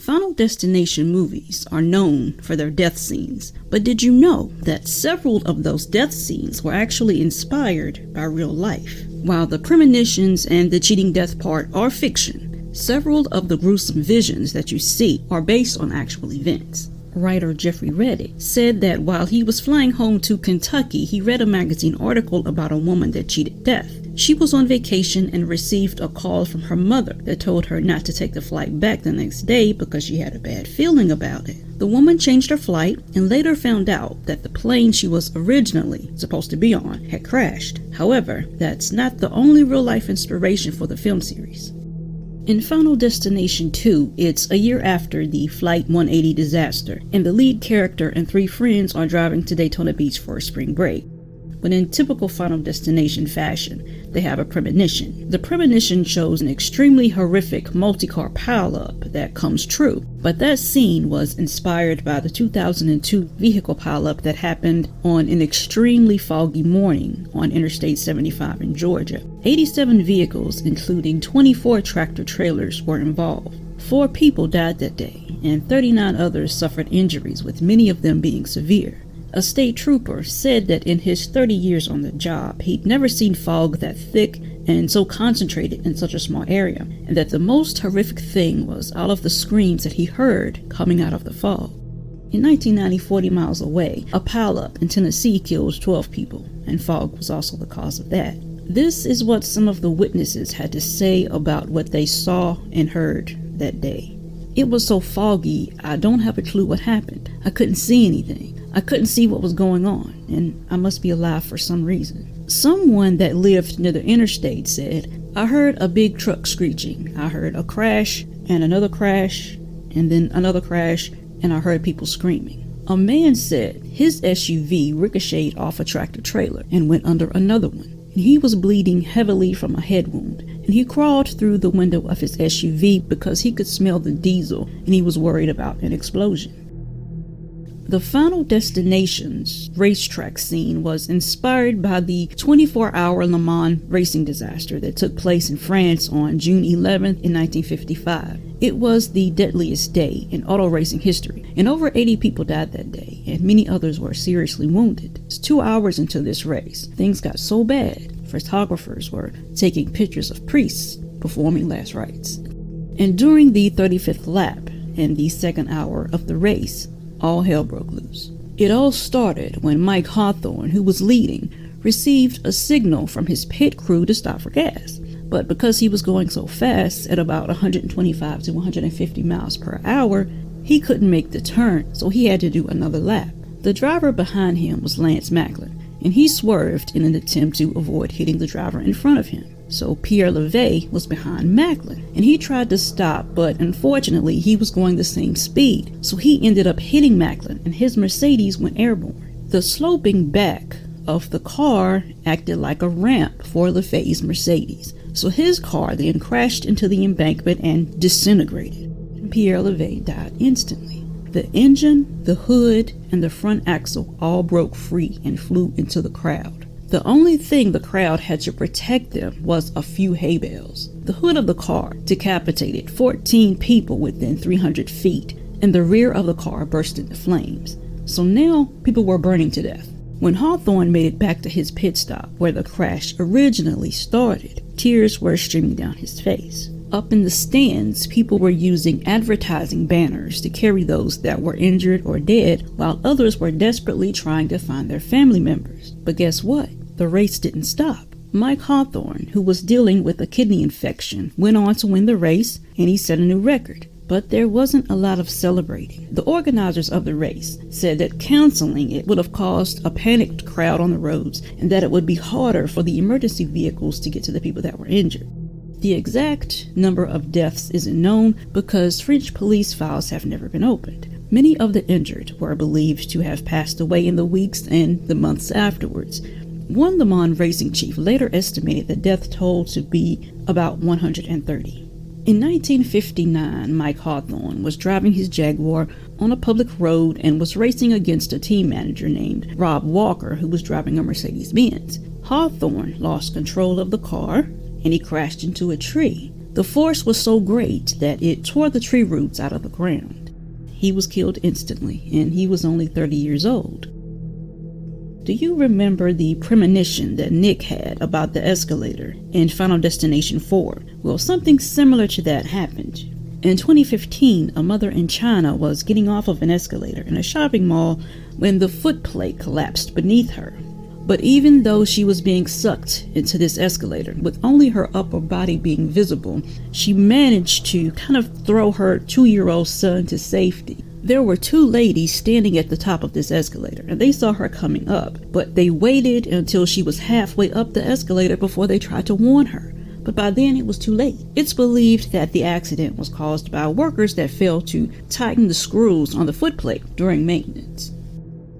Final Destination movies are known for their death scenes, but did you know that several of those death scenes were actually inspired by real life? While the premonitions and the cheating death part are fiction, several of the gruesome visions that you see are based on actual events. Writer Jeffrey Reddick said that while he was flying home to Kentucky, he read a magazine article about a woman that cheated death. She was on vacation and received a call from her mother that told her not to take the flight back the next day because she had a bad feeling about it. The woman changed her flight and later found out that the plane she was originally supposed to be on had crashed. However, that's not the only real-life inspiration for the film series. In Final Destination 2, it's a year after the Flight 180 disaster, and the lead character and 3 friends are driving to Daytona Beach for a spring break. But in typical Final Destination fashion, they have a premonition. The premonition shows an extremely horrific multi-car pileup that comes true, but that scene was inspired by the 2002 vehicle pileup that happened on an extremely foggy morning on Interstate 75 in Georgia. 87 vehicles, including 24 tractor trailers, were involved. 4 people died that day, and 39 others suffered injuries, with many of them being severe. A state trooper said that in his 30 years on the job, he'd never seen fog that thick and so concentrated in such a small area, and that the most horrific thing was all of the screams that he heard coming out of the fog. In 1990, 40 miles away, a pileup in Tennessee killed 12 people, and fog was also the cause of that. This is what some of the witnesses had to say about what they saw and heard that day. It was so foggy, I don't have a clue what happened. I couldn't see anything. I couldn't see what was going on, and I must be alive for some reason. Someone that lived near the interstate said, I heard a big truck screeching. I heard a crash, and another crash, and then another crash, and I heard people screaming. A man said his SUV ricocheted off a tractor trailer and went under another one. And he was bleeding heavily from a head wound, and he crawled through the window of his SUV because he could smell the diesel and he was worried about an explosion. The Final Destination's racetrack scene was inspired by the 24-hour Le Mans racing disaster that took place in France on June 11th in 1955. It was the deadliest day in auto racing history, and over 80 people died that day, and many others were seriously wounded. It's 2 hours into this race. Things got so bad, photographers were taking pictures of priests performing last rites. And during the 35th lap and the second hour of the race, all hell broke loose. It all started when Mike Hawthorne, who was leading, received a signal from his pit crew to stop for gas. But because he was going so fast at about 125 to 150 miles per hour, he couldn't make the turn, so he had to do another lap. The driver behind him was Lance Macklin, and he swerved in an attempt to avoid hitting the driver in front of him. So Pierre Levay was behind Macklin, and he tried to stop, but unfortunately he was going the same speed, so he ended up hitting Macklin, and his Mercedes went airborne. The sloping back of the car acted like a ramp for Levay's Mercedes, so his car then crashed into the embankment and disintegrated, and Pierre Levay died instantly. The engine, the hood, and the front axle all broke free and flew into the crowd. The only thing the crowd had to protect them was a few hay bales. The hood of the car decapitated 14 people within 300 feet, and the rear of the car burst into flames. So now people were burning to death. When Hawthorne made it back to his pit stop where the crash originally started, tears were streaming down his face. Up in the stands, people were using advertising banners to carry those that were injured or dead, while others were desperately trying to find their family members. But guess what? The race didn't stop. Mike Hawthorne, who was dealing with a kidney infection, went on to win the race, and he set a new record. But there wasn't a lot of celebrating. The organizers of the race said that canceling it would have caused a panicked crowd on the roads, and that it would be harder for the emergency vehicles to get to the people that were injured. The exact number of deaths isn't known because French police files have never been opened. Many of the injured were believed to have passed away in the weeks and the months afterwards. One Le Mans racing chief later estimated the death toll to be about 130. In 1959, Mike Hawthorne was driving his Jaguar on a public road and was racing against a team manager named Rob Walker, who was driving a Mercedes-Benz. Hawthorne lost control of the car and he crashed into a tree. The force was so great that it tore the tree roots out of the ground. He was killed instantly, and he was only 30 years old. Do you remember the premonition that Nick had about the escalator in Final Destination 4? Well, something similar to that happened. In 2015, a mother in China was getting off of an escalator in a shopping mall when the footplate collapsed beneath her. But even though she was being sucked into this escalator, with only her upper body being visible, she managed to kind of throw her 2-year-old son to safety. There were 2 ladies standing at the top of this escalator, and they saw her coming up, but they waited until she was halfway up the escalator before they tried to warn her. But by then it was too late. It's believed that the accident was caused by workers that failed to tighten the screws on the footplate during maintenance.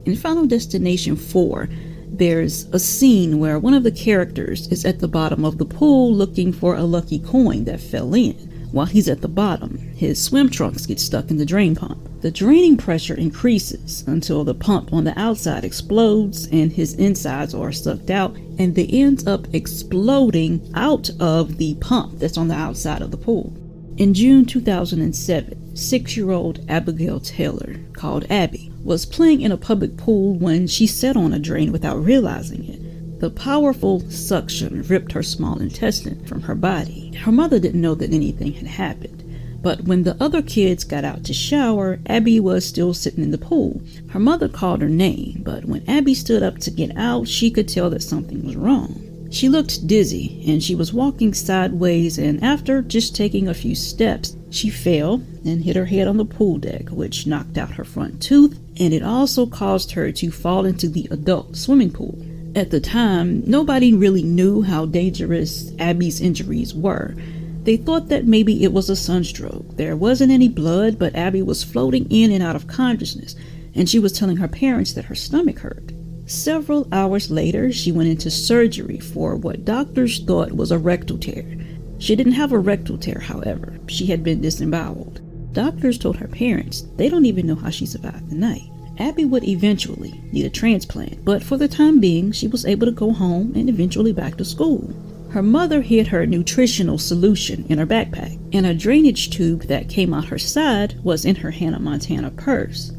In Final Destination 4, there's a scene where one of the characters is at the bottom of the pool looking for a lucky coin that fell in. While he's at the bottom, his swim trunks get stuck in the drain pump. The draining pressure increases until the pump on the outside explodes and his insides are sucked out, and they end up exploding out of the pump that's on the outside of the pool. In June 2007, 6-year-old Abigail Taylor, called Abby, was playing in a public pool when she sat on a drain without realizing it. The powerful suction ripped her small intestine from her body. Her mother didn't know that anything had happened. But when the other kids got out to shower, Abby was still sitting in the pool. Her mother called her name, but when Abby stood up to get out, she could tell that something was wrong. She looked dizzy, and she was walking sideways, and after just taking a few steps, she fell and hit her head on the pool deck, which knocked out her front tooth, and it also caused her to fall into the adult swimming pool. At the time, nobody really knew how dangerous Abby's injuries were. They thought that maybe it was a sunstroke. There wasn't any blood, but Abby was floating in and out of consciousness, and she was telling her parents that her stomach hurt. Several hours later, she went into surgery for what doctors thought was a rectal tear. She didn't have a rectal tear, however. She had been disemboweled. Doctors told her parents they don't even know how she survived the night. Abby would eventually need a transplant, but for the time being, she was able to go home and eventually back to school. Her mother hid her nutritional solution in her backpack, and a drainage tube that came out her side was in her Hannah Montana purse.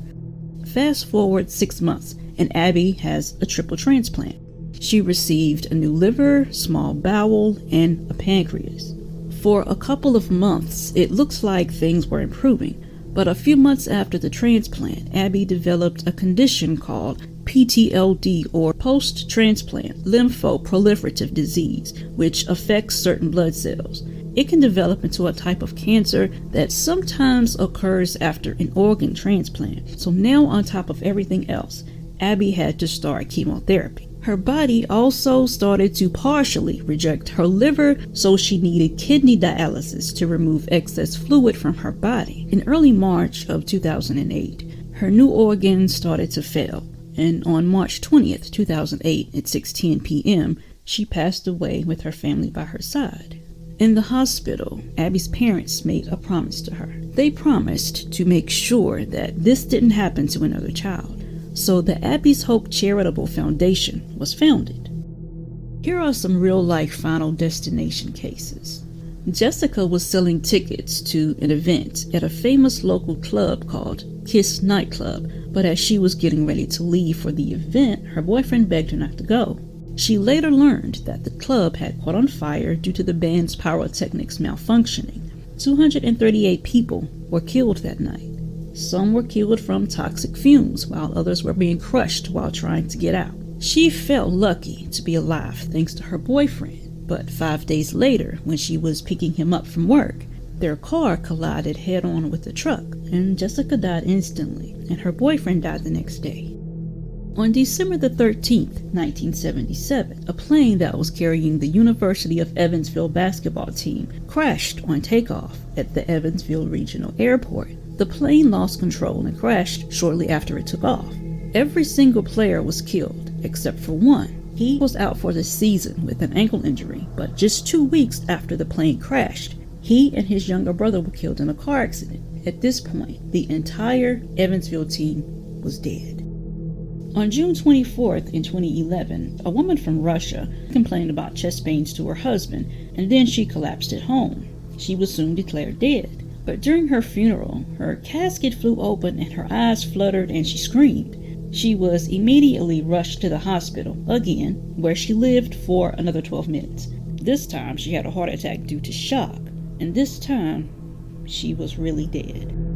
Fast forward 6 months, and Abby has a triple transplant. She received a new liver, small bowel, and a pancreas. For a couple of months, it looks like things were improving, but a few months after the transplant, Abby developed a condition called PTLD, or post-transplant lymphoproliferative disease, which affects certain blood cells. It can develop into a type of cancer that sometimes occurs after an organ transplant. So now, on top of everything else, Abby had to start chemotherapy. Her body also started to partially reject her liver, so she needed kidney dialysis to remove excess fluid from her body. In early March of 2008, her new organs started to fail, and on March 20th, 2008, at 6:10 p.m., she passed away with her family by her side. In the hospital, Abby's parents made a promise to her. They promised to make sure that this didn't happen to another child. So the Abby's Hope Charitable Foundation was founded. Here are some real-life Final Destination cases. Jessica was selling tickets to an event at a famous local club called Kiss Nightclub, but as she was getting ready to leave for the event, her boyfriend begged her not to go. She later learned that the club had caught on fire due to the band's pyrotechnics malfunctioning. 238 people were killed that night. Some were killed from toxic fumes, while others were being crushed while trying to get out. She felt lucky to be alive thanks to her boyfriend, but 5 days later, when she was picking him up from work, their car collided head-on with the truck, and Jessica died instantly, and her boyfriend died the next day. On December the 13th, 1977, a plane that was carrying the University of Evansville basketball team crashed on takeoff at the Evansville Regional Airport. The plane lost control and crashed shortly after it took off. Every single player was killed, except for one. He was out for the season with an ankle injury, but just 2 weeks after the plane crashed, he and his younger brother were killed in a car accident. At this point, the entire Evansville team was dead. On June 24th in 2011, a woman from Russia complained about chest pains to her husband, and then she collapsed at home. She was soon declared dead. But during her funeral, her casket flew open and her eyes fluttered and she screamed. She was immediately rushed to the hospital again, where she lived for another 12 minutes. This time she had a heart attack due to shock, and this time she was really dead.